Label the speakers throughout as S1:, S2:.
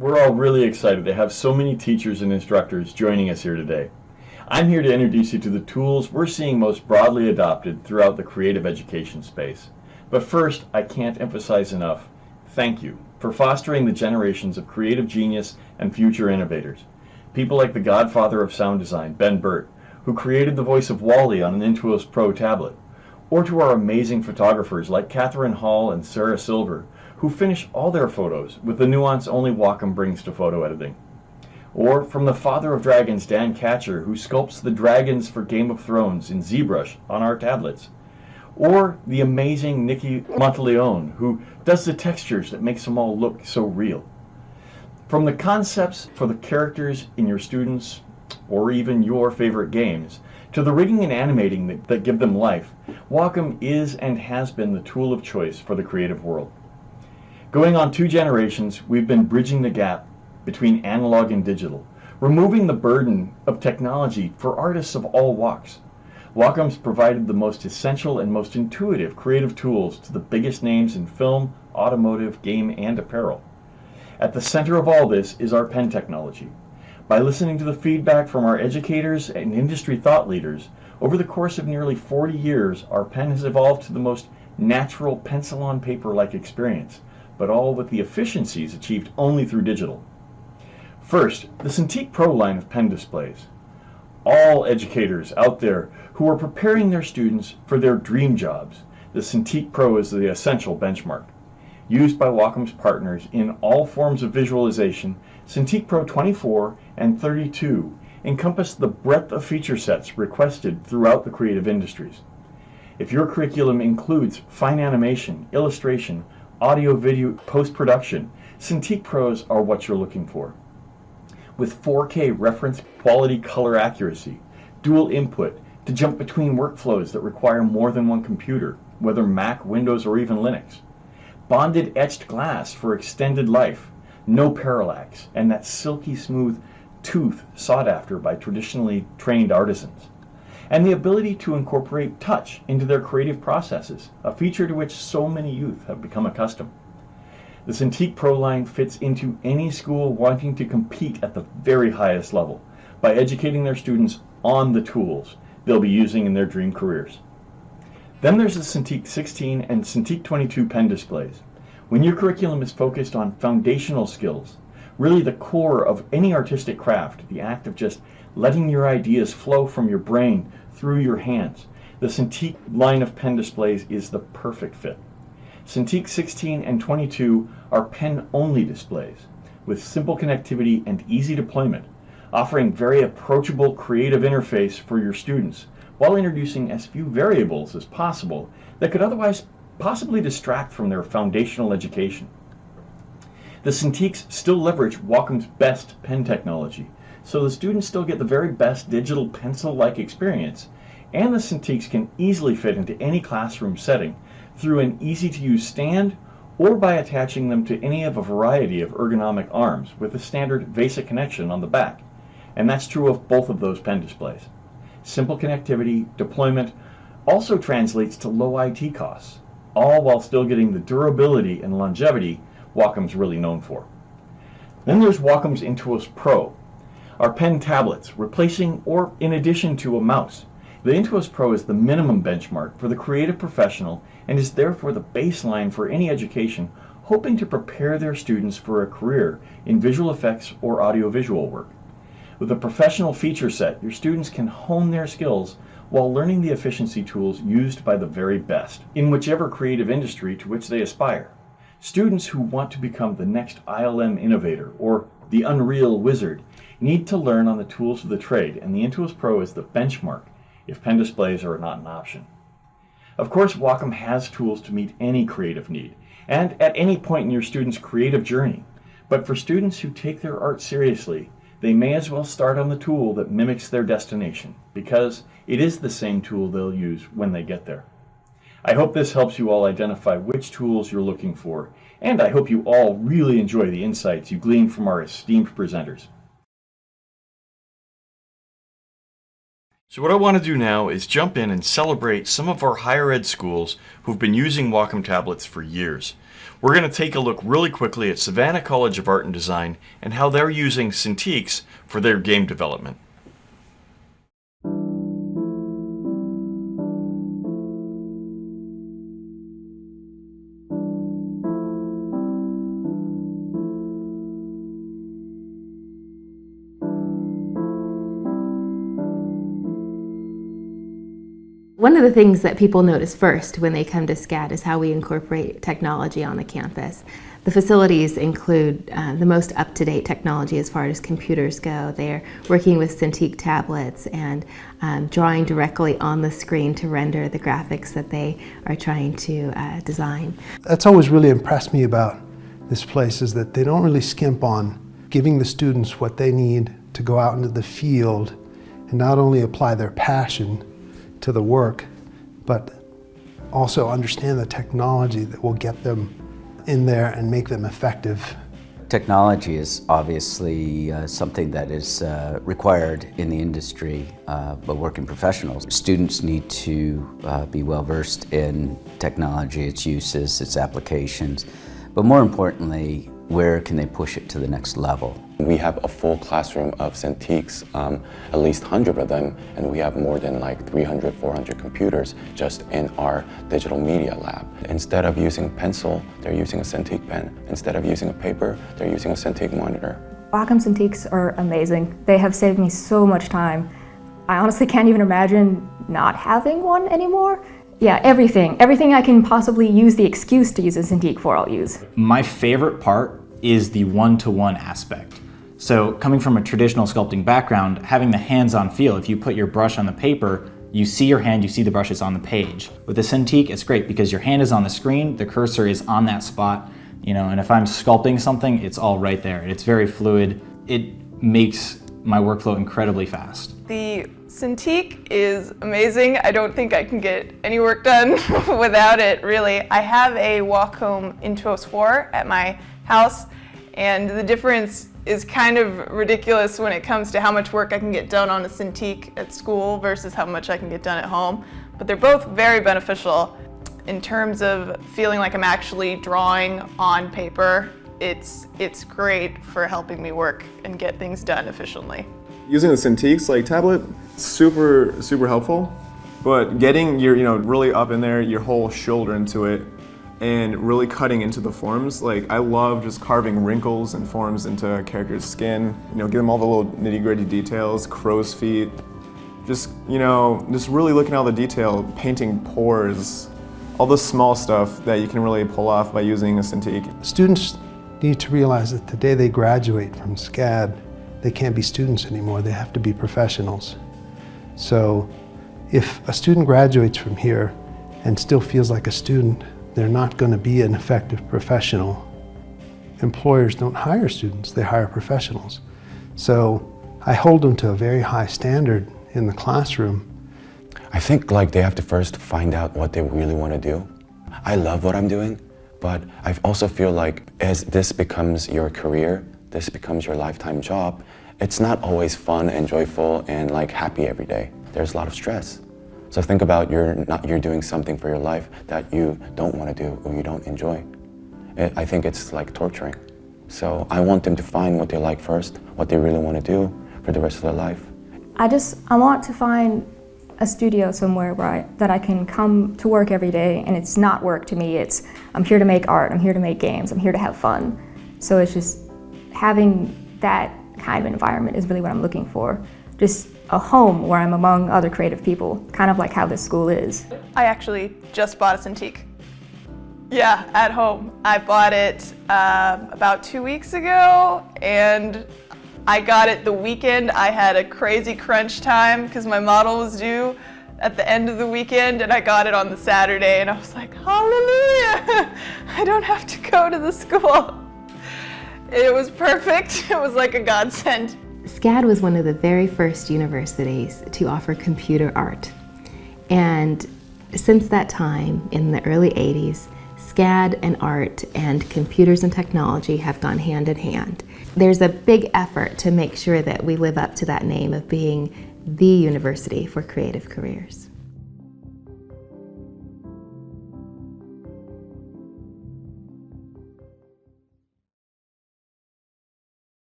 S1: We're all really excited to have so many teachers and instructors joining us here today. I'm here to introduce you to the tools we're seeing most broadly adopted throughout the creative education space. But first, I can't emphasize enough, thank you for fostering the generations of creative genius and future innovators. People like the godfather of sound design, Ben Burt, who created the voice of Wally on an Intuos Pro tablet, or to our amazing photographers like Catherine Hall and Sarah Silver, who finish all their photos with the nuance only Wacom brings to photo editing. Or from the father of dragons, Dan Catcher, who sculpts the dragons for Game of Thrones in ZBrush on our tablets. Or the amazing Nikki Monteleone, who does the textures that makes them all look so real. From the concepts for the characters in your students' or even your favorite games, to the rigging and animating that give them life, Wacom is and has been the tool of choice for the creative world. Going on 2 generations, we've been bridging the gap between analog and digital, removing the burden of technology for artists of all walks. Wacom's provided the most essential and most intuitive creative tools to the biggest names in film, automotive, game, and apparel. At the center of all this is our pen technology. By listening to the feedback from our educators and industry thought leaders, over the course of nearly 40 years, our pen has evolved to the most natural pencil-on-paper-like experience, but all with the efficiencies achieved only through digital. First, the Cintiq Pro line of pen displays. All educators out there who are preparing their students for their dream jobs, the Cintiq Pro is the essential benchmark. Used by Wacom's partners in all forms of visualization, Cintiq Pro 24 and 32 encompass the breadth of feature sets requested throughout the creative industries. If your curriculum includes fine animation, illustration, audio-video post-production, Cintiq Pros are what you're looking for. With 4K reference quality color accuracy, dual input to jump between workflows that require more than one computer, whether Mac, Windows, or even Linux. Bonded etched glass for extended life, no parallax, and that silky smooth tooth sought after by traditionally trained artisans. And the ability to incorporate touch into their creative processes, a feature to which so many youth have become accustomed. The Cintiq Pro line fits into any school wanting to compete at the very highest level by educating their students on the tools they'll be using in their dream careers. Then there's the Cintiq 16 and Cintiq 22 pen displays. When your curriculum is focused on foundational skills, really the core of any artistic craft, the act of just letting your ideas flow from your brain through your hands, the Cintiq line of pen displays is the perfect fit. Cintiq 16 and 22 are pen-only displays with simple connectivity and easy deployment, offering very approachable creative interface for your students while introducing as few variables as possible that could otherwise possibly distract from their foundational education. The Cintiqs still leverage Wacom's best pen technology, so the students still get the very best digital pencil-like experience, and the Cintiqs can easily fit into any classroom setting through an easy-to-use stand or by attaching them to any of a variety of ergonomic arms with a standard VESA connection on the back, and that's true of both of those pen displays. Simple connectivity, deployment also translates to low IT costs, all while still getting the durability and longevity Wacom's really known for. Then there's Wacom's Intuos Pro, our pen tablets, replacing or in addition to a mouse. The Intuos Pro is the minimum benchmark for the creative professional and is therefore the baseline for any education hoping to prepare their students for a career in visual effects or audiovisual work. With a professional feature set, your students can hone their skills while learning the efficiency tools used by the very best in whichever creative industry to which they aspire. Students who want to become the next ILM innovator or the Unreal Wizard need to learn on the tools of the trade, and the Intuos Pro is the benchmark if pen displays are not an option. Of course, Wacom has tools to meet any creative need and at any point in your student's creative journey, but for students who take their art seriously, they may as well start on the tool that mimics their destination, because it is the same tool they'll use when they get there. I hope this helps you all identify which tools you're looking for, and I hope you all really enjoy the insights you glean from our esteemed presenters. So what I want to do now is jump in and celebrate some of our higher ed schools who've been using Wacom tablets for years. We're going to take a look really quickly at Savannah College of Art and Design and how they're using Cintiqs for their game development.
S2: One of the things that people notice first when they come to SCAD is how we incorporate technology on the campus. The facilities include the most up-to-date technology as far as computers go. They're working with Cintiq tablets and drawing directly on the screen to render the graphics that they are trying to design.
S3: That's always really impressed me about this place, is that they don't really skimp on giving the students what they need to go out into the field and not only apply their passion to the work, but also understand the technology that will get them in there and make them effective.
S4: Technology is obviously something that is required in the industry by working professionals. Students need to be well versed in technology, its uses, its applications, but more importantly, where can they push it to the next level?
S5: We have a full classroom of Cintiqs, at least 100 of them, and we have more than like 300, 400 computers just in our digital media lab. Instead of using a pencil, they're using a Cintiq pen. Instead of using a paper, they're using a Cintiq monitor.
S6: Wacom Cintiqs are amazing. They have saved me so much time. I honestly can't even imagine not having one anymore. Yeah, everything I can possibly use the excuse to use a Cintiq for, I'll use.
S7: My favorite part is the one-to-one aspect. So coming from a traditional sculpting background, having the hands-on feel, if you put your brush on the paper, you see your hand, you see the brushes on the page. With the Cintiq, it's great because your hand is on the screen, the cursor is on that spot, and if I'm sculpting something, it's all right there. It's very fluid. It makes my workflow incredibly fast.
S8: The Cintiq is amazing. I don't think I can get any work done without it, really. I have a Wacom Intuos 4 at my house, and the difference is kind of ridiculous when it comes to how much work I can get done on a Cintiq at school versus how much I can get done at home. But they're both very beneficial in terms of feeling like I'm actually drawing on paper. It's great for helping me work and get things done efficiently.
S9: Using the Cintiqs tablet, super helpful, but getting your really up in there, your whole shoulder into it, and really cutting into the forms. I love just carving wrinkles and forms into a character's skin. Give them all the little nitty-gritty details, crow's feet, just really looking at all the detail, painting pores, all the small stuff that you can really pull off by using a Cintiq.
S3: Students need to realize that the day they graduate from SCAD, they can't be students anymore, they have to be professionals. So if a student graduates from here and still feels like a student, they're not going to be an effective professional. Employers don't hire students, they hire professionals. So I hold them to a very high standard in the classroom.
S5: I think they have to first find out what they really want to do. I love what I'm doing, but I also feel like as this becomes your career, this becomes your lifetime job, it's not always fun and joyful and happy every day. There's a lot of stress. So think about you're doing something for your life that you don't want to do or you don't enjoy. I think it's torturing. So I want them to find what they like first, what they really want to do for the rest of their life.
S6: I want to find a studio somewhere that I can come to work every day and it's not work to me. I'm here to make art, I'm here to make games, I'm here to have fun. So it's just having that kind of environment is really what I'm looking for. Just a home where I'm among other creative people, kind of like how this school is.
S8: I actually just bought a Cintiq. Yeah, at home. I bought it about 2 weeks ago, and I got it the weekend. I had a crazy crunch time because my model was due at the end of the weekend, and I got it on the Saturday, and I was like, hallelujah! I don't have to go to the school. It was perfect. It was like a godsend.
S2: SCAD was one of the very first universities to offer computer art. And since that time, in the early 80s, SCAD and art and computers and technology have gone hand in hand. There's a big effort to make sure that we live up to that name of being the university for creative careers.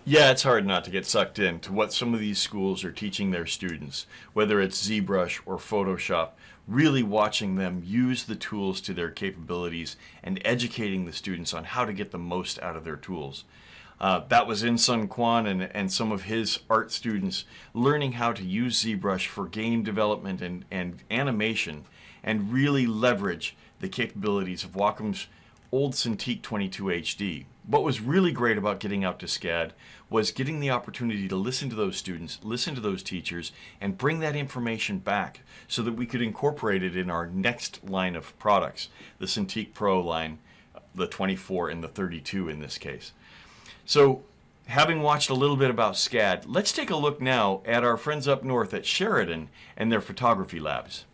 S1: Yeah, it's hard not to get sucked in to what some of these schools are teaching their students, whether it's ZBrush or Photoshop, really watching them use the tools to their capabilities and educating the students on how to get the most out of their tools. That was In-Sun Kwan and some of his art students learning how to use ZBrush for game development and animation and really leverage the capabilities of Wacom's old Cintiq 22 HD. What was really great about getting out to SCAD was getting the opportunity to listen to those students, listen to those teachers, and bring that information back so that we could incorporate it in our next line of products, the Cintiq Pro line, the 24 and the 32 in this case. So, having watched a little bit about SCAD, let's take a look now at our friends up north at Sheridan and their photography labs.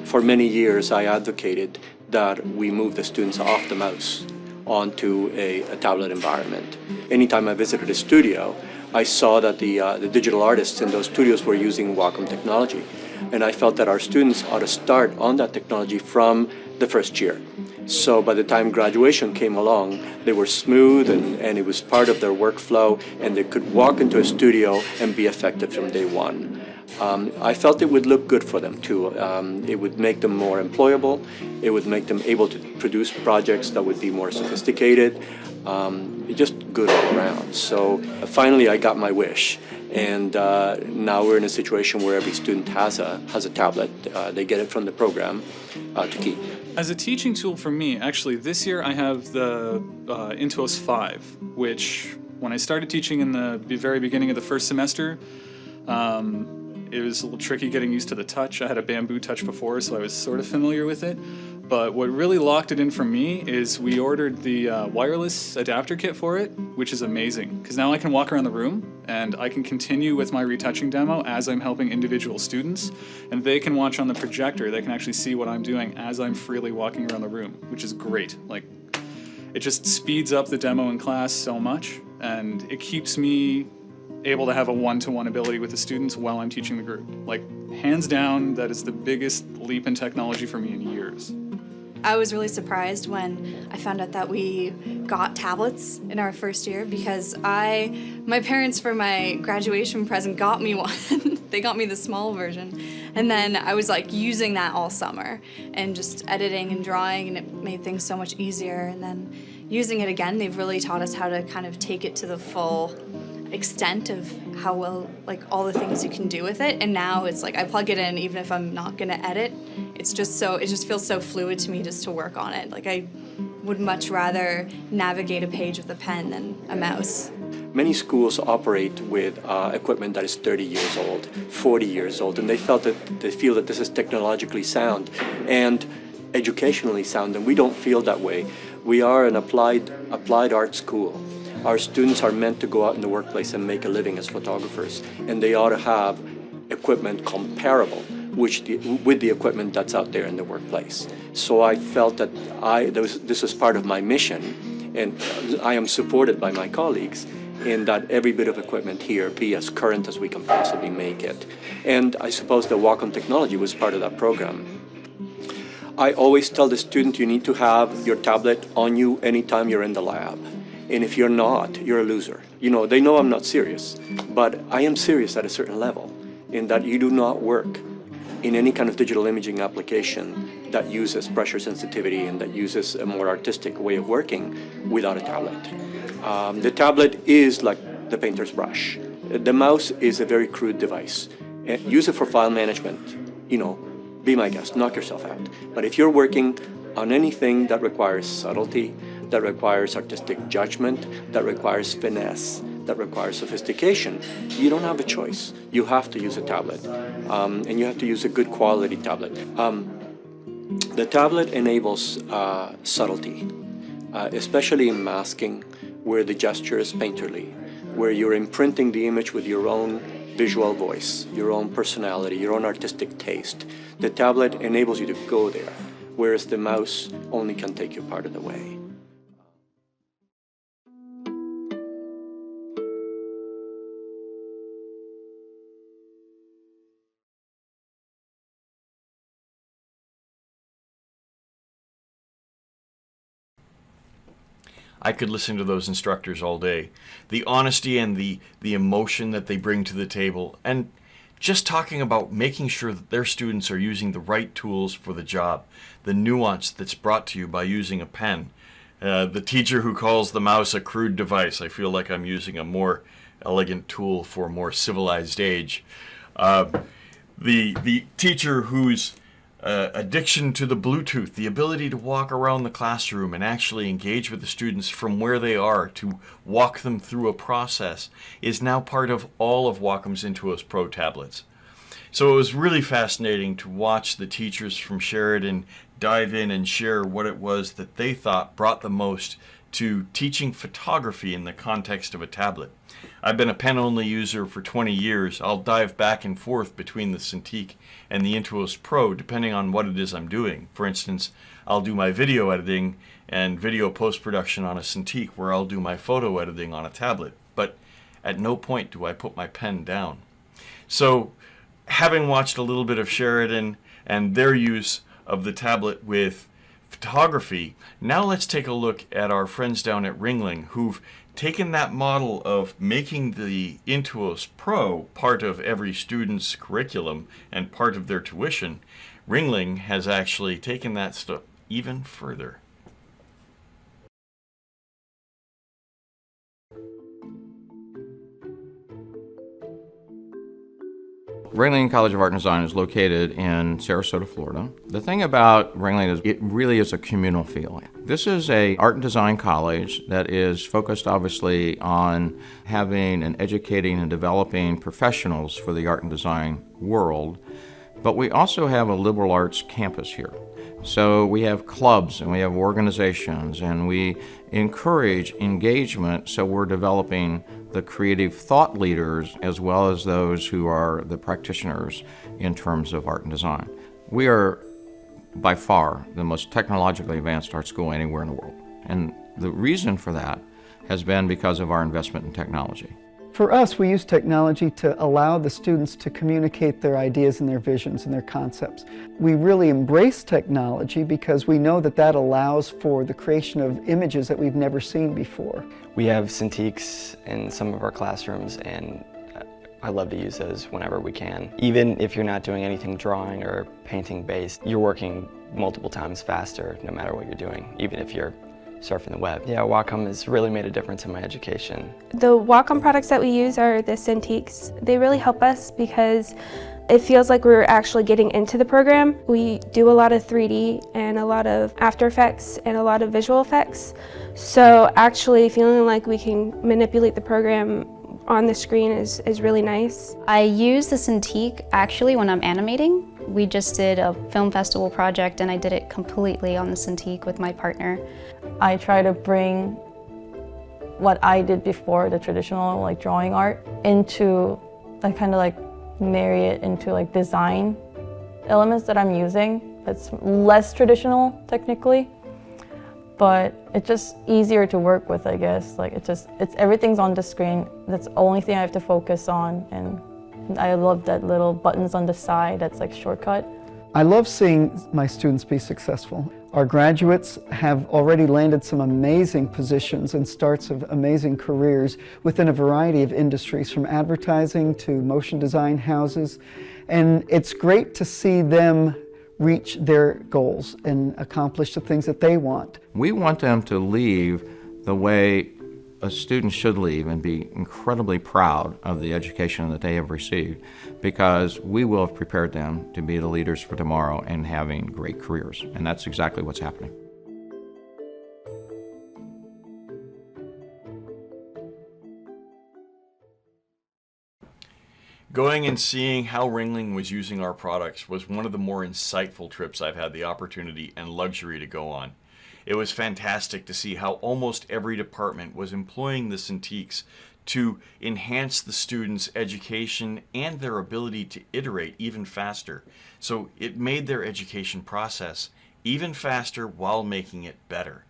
S10: For many years, I advocated that we move the students off the mouse onto a tablet environment. Anytime I visited a studio, I saw that the digital artists in those studios were using Wacom technology. And I felt that our students ought to start on that technology from the first year. So by the time graduation came along, they were smooth and it was part of their workflow, and they could walk into a studio and be effective from day one. I felt it would look good for them too. It would make them more employable. It would make them able to produce projects that would be more sophisticated. Just good all around. So finally I got my wish. And now we're in a situation where every student has a tablet. They get it from the program to keep.
S11: As a teaching tool for me, actually this year I have the Intuos 5, which when I started teaching in the very beginning of the first semester, it was a little tricky getting used to the touch. I had a bamboo touch before, so I was sort of familiar with it. But what really locked it in for me is we ordered the wireless adapter kit for it, which is amazing. Because now I can walk around the room and I can continue with my retouching demo as I'm helping individual students. And they can watch on the projector. They can actually see what I'm doing as I'm freely walking around the room, which is great. Like, it just speeds up the demo in class so much, and it keeps me able to have a one-to-one ability with the students while I'm teaching the group. Like, hands down, that is the biggest leap in technology for me in years.
S12: I was really surprised when I found out that we got tablets in our first year, because my parents for my graduation present got me one. They got me the small version. And then I was like using that all summer and just editing and drawing, and it made things so much easier. And then using it again, they've really taught us how to kind of take it to the full extent of how well, like, all the things you can do with it. And now it's like I plug it in even if I'm not gonna edit. It just feels so fluid to me just to work on it. Like, I would much rather navigate a page with a pen than a mouse.
S10: Many schools operate with equipment that is 30 years old, 40 years old, and they feel that this is technologically sound and educationally sound, and we don't feel that way. We are an applied art school. Our students are meant to go out in the workplace and make a living as photographers, and they ought to have equipment comparable with the equipment that's out there in the workplace. So I felt that this was part of my mission, and I am supported by my colleagues in that every bit of equipment here be as current as we can possibly make it. And I suppose the Wacom technology was part of that program. I always tell the student, you need to have your tablet on you anytime you're in the lab. And if you're not, you're a loser. You know, they know I'm not serious, but I am serious at a certain level, in that you do not work in any kind of digital imaging application that uses pressure sensitivity and that uses a more artistic way of working without a tablet. The tablet is like the painter's brush. The mouse is a very crude device. Use it for file management. You know, be my guest, knock yourself out. But if you're working on anything that requires subtlety, that requires artistic judgment, that requires finesse, that requires sophistication, you don't have a choice. You have to use a tablet, and you have to use a good quality tablet. The tablet enables subtlety, especially in masking, where the gesture is painterly, where you're imprinting the image with your own visual voice, your own personality, your own artistic taste. The tablet enables you to go there, whereas the mouse only can take you part of the way.
S1: I could listen to those instructors all day. The honesty and the emotion that they bring to the table, and just talking about making sure that their students are using the right tools for the job, the nuance that's brought to you by using a pen. The teacher who calls the mouse a crude device, I feel like I'm using a more elegant tool for a more civilized age. The teacher whose addiction to the Bluetooth, the ability to walk around the classroom and actually engage with the students from where they are, to walk them through a process, is now part of all of Wacom's Intuos Pro tablets. So it was really fascinating to watch the teachers from Sheridan dive in and share what it was that they thought brought the most to teaching photography in the context of a tablet. I've been a pen-only user for 20 years. I'll dive back and forth between the Cintiq and the Intuos Pro depending on what it is I'm doing. For instance, I'll do my video editing and video post-production on a Cintiq, where I'll do my photo editing on a tablet. But at no point do I put my pen down. So, having watched a little bit of Sheridan and their use of the tablet with photography, now let's take a look at our friends down at Ringling, who've taken that model of making the Intuos Pro part of every student's curriculum and part of their tuition. Ringling has actually taken that step even further.
S13: Ringling College of Art and Design is located in Sarasota, Florida. The thing about Ringling is it really is a communal feel. This is an art and design college that is focused obviously on having and educating and developing professionals for the art and design world, but we also have a liberal arts campus here. So we have clubs and we have organizations and we encourage engagement, so we're developing the creative thought leaders as well as those who are the practitioners in terms of art and design. We are by far the most technologically advanced art school anywhere in the world. And the reason for that has been because of our investment in technology.
S14: For us, we use technology to allow the students to communicate their ideas and their visions and their concepts. We really embrace technology because we know that that allows for the creation of images that we've never seen before.
S15: We have Cintiqs in some of our classrooms, and I love to use those whenever we can. Even if you're not doing anything drawing or painting based, you're working multiple times faster no matter what you're doing, even if you're surfing the web. Yeah, Wacom has really made a difference in my education.
S16: The Wacom products that we use are the Cintiqs. They really help us because it feels like we're actually getting into the program. We do a lot of 3D and a lot of After Effects and a lot of visual effects. So actually feeling like we can manipulate the program on the screen is really nice.
S17: I use the Cintiq actually when I'm animating. We just did a film festival project and I did it completely on the Cintiq with my partner.
S18: I try to bring what I did before, the traditional like drawing art, into kind of marry it into design elements that I'm using. It's less traditional technically, but it's just easier to work with, I guess. It's everything's on the screen. That's the only thing I have to focus on, and I love that little buttons on the side that's shortcut.
S14: I love seeing my students be successful. Our graduates have already landed some amazing positions and starts of amazing careers within a variety of industries, from advertising to motion design houses. And it's great to see them reach their goals and accomplish the things that they want.
S13: We want them to leave the way a student should leave and be incredibly proud of the education that they have received, because we will have prepared them to be the leaders for tomorrow and having great careers. And that's exactly what's happening.
S1: Going and seeing how Ringling was using our products was one of the more insightful trips I've had the opportunity and luxury to go on. It was fantastic to see how almost every department was employing the Cintiqs to enhance the students' education and their ability to iterate even faster. So it made their education process even faster while making it better.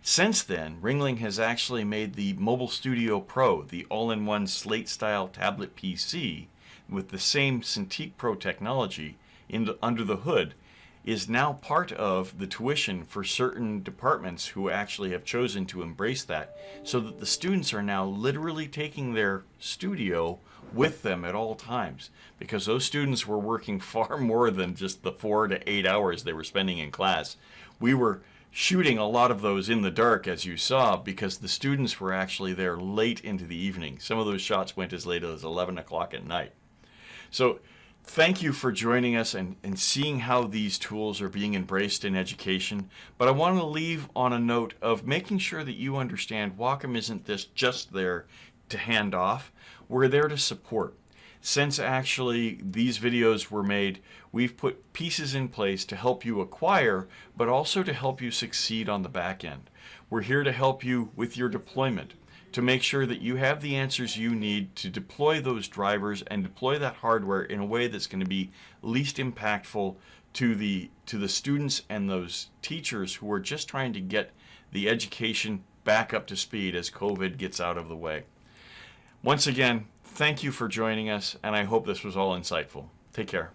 S1: Since then, Ringling has actually made the Mobile Studio Pro, the all-in-one slate-style tablet PC with the same Cintiq Pro technology under the hood, is now part of the tuition for certain departments who actually have chosen to embrace that, so that the students are now literally taking their studio with them at all times, because those students were working far more than just the 4 to 8 hours they were spending in class. We were shooting a lot of those in the dark, as you saw, because the students were actually there late into the evening. Some of those shots went as late as 11 o'clock at night. So thank you for joining us and seeing how these tools are being embraced in education. But I want to leave on a note of making sure that you understand Wacom isn't just there to hand off. We're there to support. Since actually these videos were made, we've put pieces in place to help you acquire, but also to help you succeed on the back end. We're here to help you with your deployment, to make sure that you have the answers you need to deploy those drivers and deploy that hardware in a way that's going to be least impactful to the students and those teachers who are just trying to get the education back up to speed as COVID gets out of the way. Once again, thank you for joining us, and I hope this was all insightful. Take care.